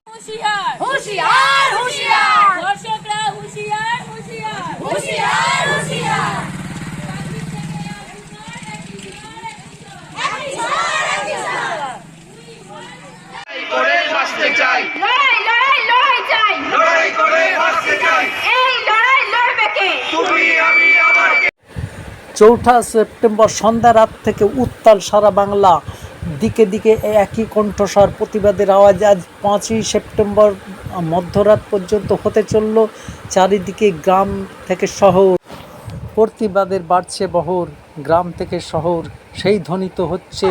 হুঁশিয়ার হুঁশিয়ার হুঁশিয়ার দর্শকরা হুঁশিয়ার হুঁশিয়ার হুঁশিয়ার হুঁশিয়ার করে বাঁচতে চাই, লড়াই লড়াই লড়াই চাই, লড়াই করে বাঁচতে চাই, এই লড়াই লড়বে কে? তুমি আমি আমার। 4 সেপ্টেম্বর সন্ধ্যা রাত থেকে উত্তাল সারা বাংলা, দিকে দিকে একই কণ্ঠস্বর, প্রতিবাদের আওয়াজ। আজ 5ই সেপ্টেম্বর মধ্যরাত পর্যন্ত হতে চলল চারিদিকে গ্রাম থেকে শহর, প্রতিবাদের বাড়ছে বহর, গ্রাম থেকে শহর, সেই ধ্বনিত হচ্ছে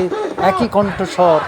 একই কণ্ঠস্বর।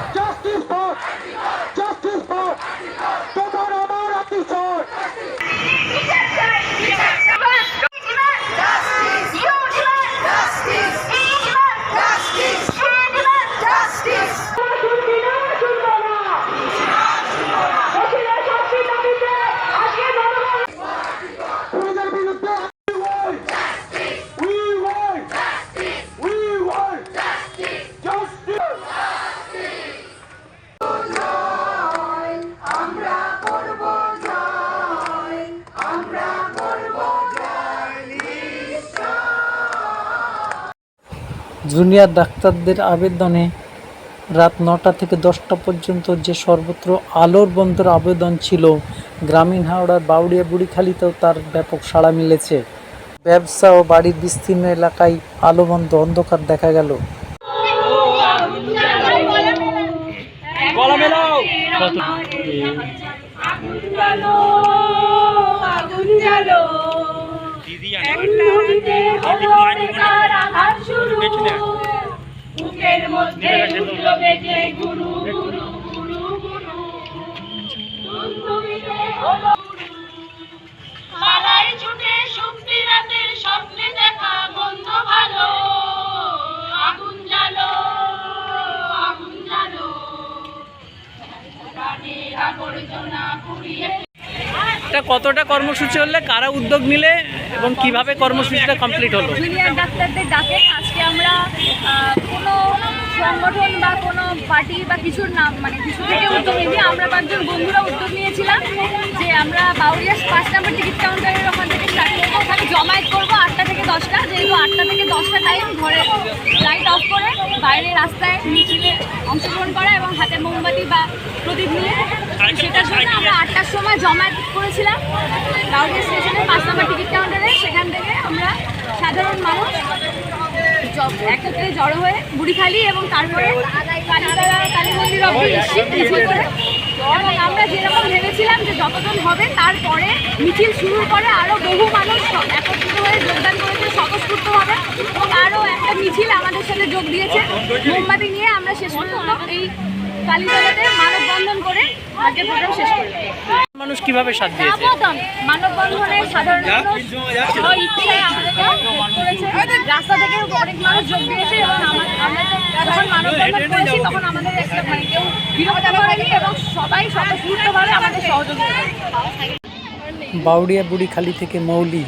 জুনিয়র ডাক্তারদের আবেদনে রাত 9টা থেকে 10টা পর্যন্ত যে সর্বত্র আলোর বন্ধের আবেদন ছিল, গ্রামীণ হাওড়ার বাউড়িয়া বুড়িখালিতেও তার ব্যাপক সাড়া মিলেছে। ব্যবসা ও বাড়ির বিস্তীর্ণ এলাকায় আলো বন্ধ, অন্ধকার দেখা গেল। বুকের মধ্যে উঠলো বেজে গুরু গুরু গুরু গুরু, দুমদুমিতে হলো পাড়ায় ছুটে শুক্তি রাতের স্বপ্নে দেখা বন্ধু ভালো, আগুন জ্বালো আগুন জ্বালো, প্রাণের আবর্জনা পুড়িয়ে। এটা কতটা কর্মসূচি হলে, কারা উদ্যোগ নিলে এবং কিভাবে কর্মসূচিটা কমপ্লিট হলো? জুনিয়র ডাক্তারদের ডাকে আজকে আমরা কোনো সংগঠন বা কোনো পার্টি বা কিছুর নাম মানে কিছু থেকে উদ্যোগ নিয়ে আমরা 5 জন বন্ধুরা উদ্যোগ নিয়েছিলাম যে আমরা বাউরিয়া 5 নম্বর টিকিট কাউন্টারের ওখান থেকে স্টার্ট করবো, ওখানে জমায়েত করবো 8টা থেকে 10টা, যেহেতু 8টা থেকে 10টা টাইম ঘরে লাইট অফ করে বাইরে রাস্তায় মিছিলে অংশগ্রহণ করা এবং হাতে মোমবাতি বা প্রদীপ নিয়ে, সেটার জন্য আমরা 8টার সময় জমায়েত করেছিলাম বাউরিয়া স্টেশনের 5 নম্বর টিকিট কাউন্টারে। সেখান থেকে আমরা সাধারণ মানুষ একত্রে জড়ো হয়ে বুড়িখালি এবং তারপরে কালীতলা কালী মন্দির অব্দি এসে মিছিল করে, এবং আমরা যেরকম ভেবেছিলাম যে যতজন হবে তারপরে মিছিল শুরু করে আরও বহু মানুষ একত্রিত হয়ে যোগদান করেছে স্বতঃস্ফূর্তভাবে, এবং আরও একটা মিছিল আমাদের সাথে যোগ দিয়েছে মোমবাতি নিয়ে। আমরা শেষ পর্যন্ত এই কালীতলাতে মানববন্ধন করে আজকে প্রোগ্রাম শেষ করি। মানুষ কিভাবে সাথ দিয়েছে? মানববন্ধনে সাধারণ মানুষ ইচ্ছায় আমাদেরকে করেছে, রাস্তা থেকে অনেক মানুষ যোগ দিয়েছে, এবং আমরা যখন মানববন্ধন করেছি তখন আমাদের মানে কেউ বিরক্ত করেনি এবং সবাই স্বতঃস্ফূর্তভাবে আমাদের সহযোগিতা। বাউড়িয়া বুড়িখালি থেকে মৌলি।